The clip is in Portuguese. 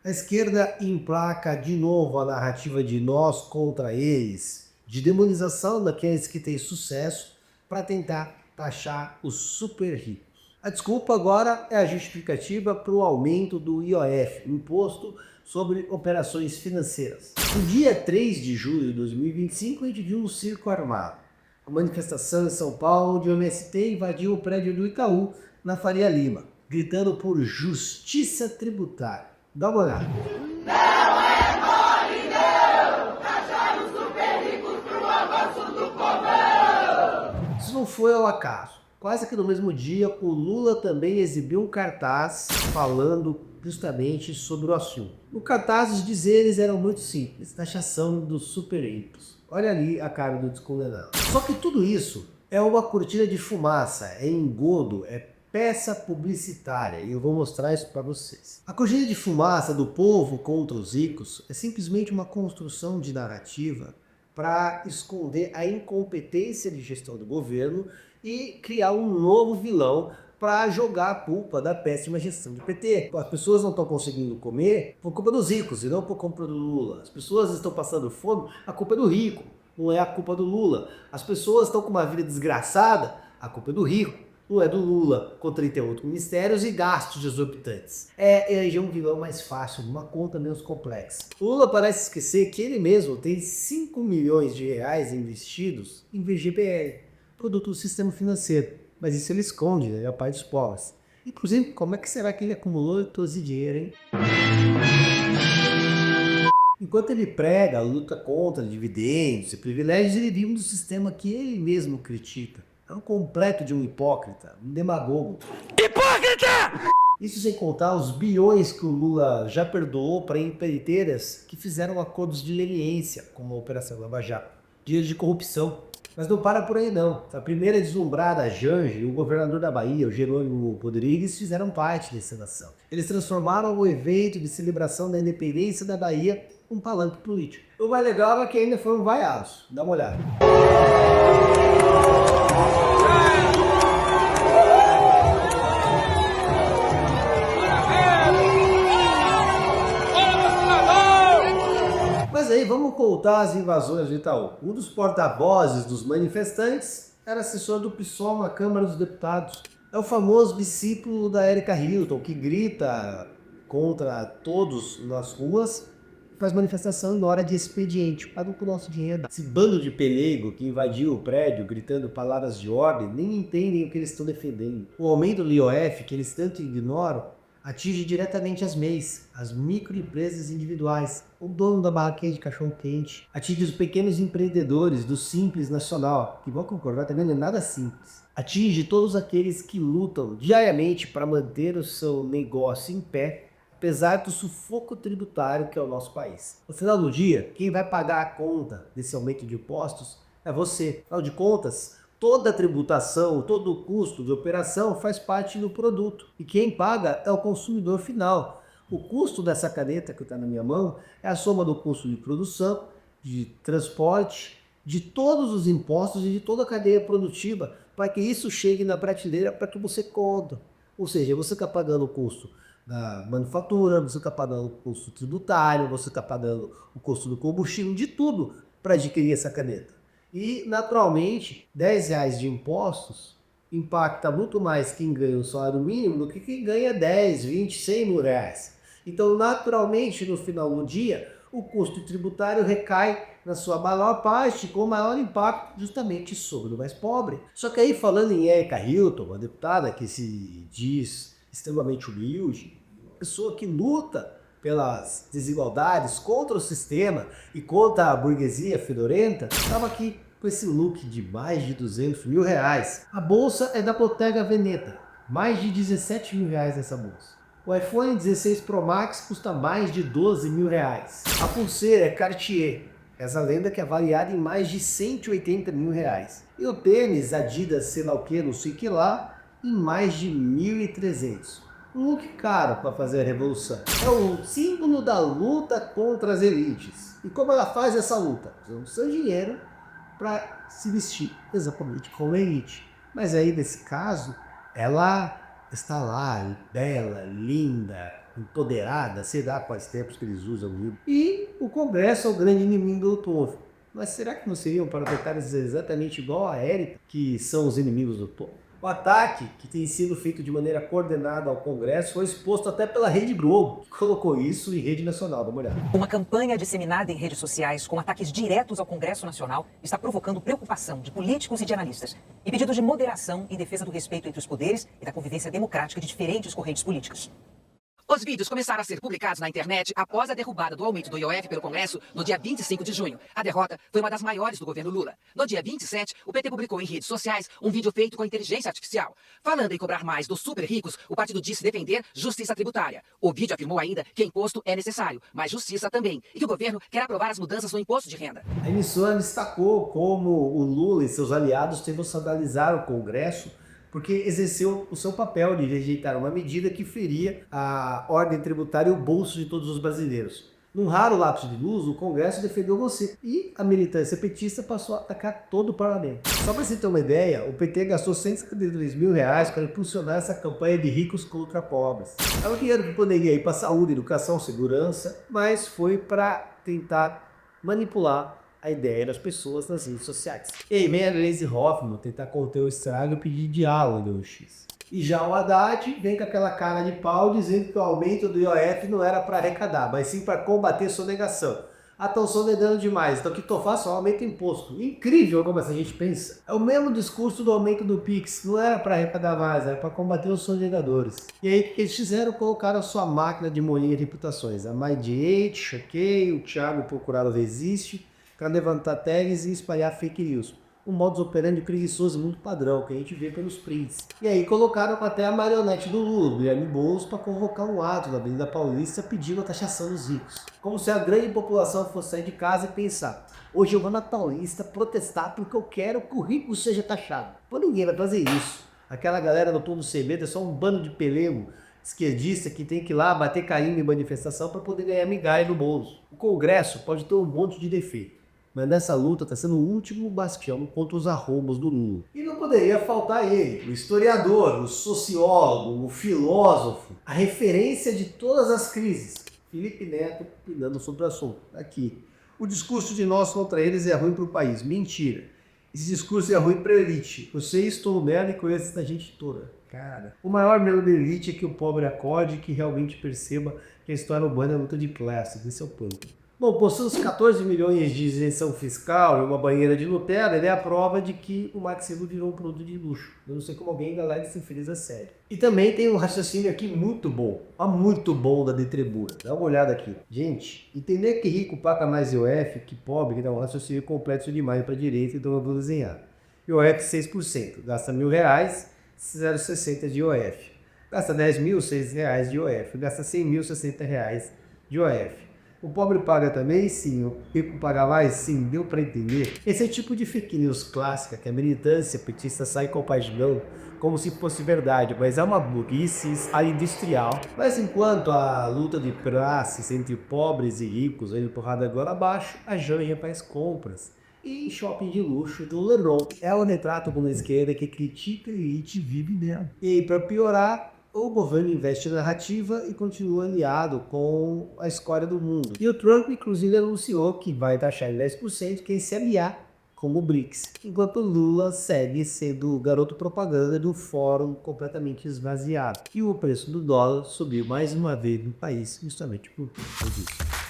A esquerda emplaca de novo a narrativa de nós contra eles, de demonização daqueles que têm sucesso para tentar taxar os super ricos. A desculpa agora é a justificativa para o aumento do IOF, Imposto sobre Operações Financeiras. No dia 3 de julho de 2025, a gente viu um circo armado. A manifestação em São Paulo de MST invadiu o prédio do Itaú, na Faria Lima, gritando por justiça tributária. Dá uma olhada. Não é mole, não! Taxar os super ricos pro avanço do povão! Isso não foi ao acaso. Quase que no mesmo dia, o Lula também exibiu um cartaz falando justamente sobre o assunto. O cartaz, os dizeres eram muito simples, taxação dos super ricos. Olha ali a cara do descondenado. Só que tudo isso é uma cortina de fumaça, é engodo, é peça publicitária, e eu vou mostrar isso para vocês. A cortina de fumaça do povo contra os ricos é simplesmente uma construção de narrativa para esconder a incompetência de gestão do governo e criar um novo vilão para jogar a culpa da péssima gestão do PT. As pessoas não estão conseguindo comer por culpa dos ricos e não por culpa do Lula. As pessoas estão passando fome, a culpa é do rico, não é a culpa do Lula. As pessoas estão com uma vida desgraçada, a culpa é do rico. Não é do Lula, com 38 ministérios e gastos exorbitantes. É eleger um vilão mais fácil, uma conta menos complexa. O Lula parece esquecer que ele mesmo tem 5 milhões de reais investidos em VGBL, produto do sistema financeiro. Mas isso ele esconde, né? É o pai dos pobres. Inclusive, como é que será que ele acumulou todo esse dinheiro, hein? Enquanto ele prega a luta contra dividendos e privilégios, ele vive um sistema que ele mesmo critica. É um completo de um hipócrita, um demagogo. Hipócrita! Isso sem contar os bilhões que o Lula já perdoou para empreiteiras que fizeram acordos de leniência, como a Operação Lava Jato. Dinheiro de corrupção. Mas não para por aí não. A primeira deslumbrada Janja e o governador da Bahia, o Jerônimo Rodrigues, fizeram parte dessa nação. Eles transformaram o evento de celebração da independência da Bahia num palanque político. O mais legal é que ainda foram vaiados. Dá uma olhada. Mas aí vamos contar as invasões do Itaú. Um dos porta-vozes dos manifestantes era assessor do PSOL na Câmara dos Deputados. É o famoso discípulo da Erika Hilton, que grita contra todos nas ruas, faz manifestação na hora de expediente, paga com o nosso dinheiro. Esse bando de pelego que invadiu o prédio gritando palavras de ordem nem entendem o que eles estão defendendo. O aumento do IOF, que eles tanto ignoram, atinge diretamente as MEIs, as microempresas individuais, o dono da barraquinha de cachorro-quente, atinge os pequenos empreendedores do Simples Nacional, que vão concordar também não é nada simples. Atinge todos aqueles que lutam diariamente para manter o seu negócio em pé, apesar do sufoco tributário que é o nosso país. No final do dia, quem vai pagar a conta desse aumento de impostos é você. Afinal de contas, toda a tributação, todo o custo de operação faz parte do produto. E quem paga é o consumidor final. O custo dessa caneta que está na minha mão é a soma do custo de produção, de transporte, de todos os impostos e de toda a cadeia produtiva para que isso chegue na prateleira para que você conta. Ou seja, você está pagando o custo da manufatura, você está pagando o custo tributário, você está pagando o custo do combustível, de tudo para adquirir essa caneta. E, naturalmente, R$10 de impostos impacta muito mais quem ganha o salário mínimo do que quem ganha 10, 20, 100 mil reais. Então, naturalmente, no final do dia, o custo tributário recai na sua maior parte, com maior impacto justamente sobre o mais pobre. Só que aí, falando em Erika Hilton, uma deputada que se diz extremamente humilde, pessoa que luta pelas desigualdades, contra o sistema e contra a burguesia fedorenta, estava aqui com esse look de mais de 200 mil reais. A bolsa é da Bottega Veneta, mais de 17 mil reais essa bolsa. O iPhone 16 Pro Max custa mais de 12 mil reais. A pulseira é Cartier, essa lenda que é avaliada em mais de 180 mil reais. E o tênis Adidas sei lá o que, não sei que lá, em mais de 1.300. Um look caro para fazer a revolução. É o símbolo da luta contra as elites. E como ela faz essa luta? Usando seu dinheiro para se vestir exatamente como elite. Mas aí, nesse caso, ela está lá, bela, linda, empoderada, sei lá quais tempos que eles usam. Viu? E o Congresso é o grande inimigo do povo. Mas será que não seriam parlamentares exatamente igual a Érica, que são os inimigos do povo? O ataque, que tem sido feito de maneira coordenada ao Congresso, foi exposto até pela Rede Globo, que colocou isso em rede nacional. Dá uma olhada. Uma campanha disseminada em redes sociais com ataques diretos ao Congresso Nacional está provocando preocupação de políticos e de analistas e pedidos de moderação em defesa do respeito entre os poderes e da convivência democrática de diferentes correntes políticas. Os vídeos começaram a ser publicados na internet após a derrubada do aumento do IOF pelo Congresso no dia 25 de junho. A derrota foi uma das maiores do governo Lula. No dia 27, o PT publicou em redes sociais um vídeo feito com inteligência artificial. Falando em cobrar mais dos super ricos, o partido disse defender justiça tributária. O vídeo afirmou ainda que imposto é necessário, mas justiça também, e que o governo quer aprovar as mudanças no imposto de renda. A emissora destacou como o Lula e seus aliados tentam sandalizar o Congresso porque exerceu o seu papel de rejeitar uma medida que feria a ordem tributária e o bolso de todos os brasileiros. Num raro lapso de luz, o Congresso defendeu você e a militância petista passou a atacar todo o parlamento. Só para você ter uma ideia, o PT gastou R$152 mil para impulsionar essa campanha de ricos contra pobres. É um dinheiro que poderia ir para saúde, educação, segurança, mas foi para tentar manipular a ideia das pessoas nas redes sociais. E aí vem a Gleisi Hoffmann tentar conter o estrago e pedir diálogo no X. E já o Haddad vem com aquela cara de pau dizendo que o aumento do IOF não era para arrecadar, mas sim para combater sonegação. Ah, estão sonegando demais, então o que eu faço? Eu aumento o imposto. Incrível como essa gente pensa. É o mesmo discurso do aumento do Pix, não era para arrecadar mais, era para combater os sonegadores. E aí o que eles fizeram? Colocaram a sua máquina de moinha de reputações. A MyD8, Choquei, o Thiago Procurado Resiste, para levantar tags e espalhar fake news. Um modus operandi preguiçoso muito padrão, que a gente vê pelos prints. E aí colocaram até a marionete do Lula, Guilherme Boulos, para convocar um ato na Avenida Paulista pedindo a taxação dos ricos. Como se a grande população fosse sair de casa e pensar: hoje eu vou na Paulista protestar porque eu quero que o rico seja taxado. Pô, ninguém vai fazer isso. Aquela galera do Tom do Cebeda é só um bando de pelego esquerdista que tem que ir lá bater carimbo em manifestação para poder ganhar migalha no bolso. O Congresso pode ter um monte de defeito, mas nessa luta está sendo o último bastião contra os arrombos do Lula. E não poderia faltar ele, o historiador, o sociólogo, o filósofo, a referência de todas as crises. Felipe Neto opinando sobre o assunto. Aqui. O discurso de nós contra eles é ruim para o país. Mentira. Esse discurso é ruim para a elite. Você estou nela e conhece essa gente toda. Cara, o maior medo da elite é que o pobre acorde e que realmente perceba que a história urbana é luta de classes. Esse é o ponto. Bom, possuindo os 14 milhões de isenção fiscal e uma banheira de Nutella, ele é a prova de que o Maxilo virou um produto de luxo. Eu não sei como alguém ainda leva esse infeliz a sério. E também tem um raciocínio aqui muito bom, muito bom da Detrebura. Dá uma olhada aqui. Gente, entender que rico paga mais IOF que pobre, que dá um raciocínio complexo demais para a direita, então eu vou desenhar. IOF 6%, gasta R$1.000, 0,60 de IOF. Gasta 10 mil, R$6 de IOF. Gasta 100 mil, R$60 de IOF. O pobre paga também? Sim. O rico paga mais? Sim. Deu para entender? Esse é o tipo de fake news clássica que a militância petista sai compaginando como se fosse verdade, mas é uma burrice industrial. Mas enquanto a luta de classes entre pobres e ricos vai porrada agora abaixo, a Janja faz compras. E shopping de luxo do Leblon. É o retrato com a esquerda que critica a elite vive nela. E para piorar, o governo investe na narrativa e continua aliado com a escória do mundo. E o Trump, inclusive, anunciou que vai taxar em 10% quem se aliar com o BRICS. Enquanto Lula segue sendo o garoto propaganda do fórum completamente esvaziado. E o preço do dólar subiu mais uma vez no país, justamente por conta disso.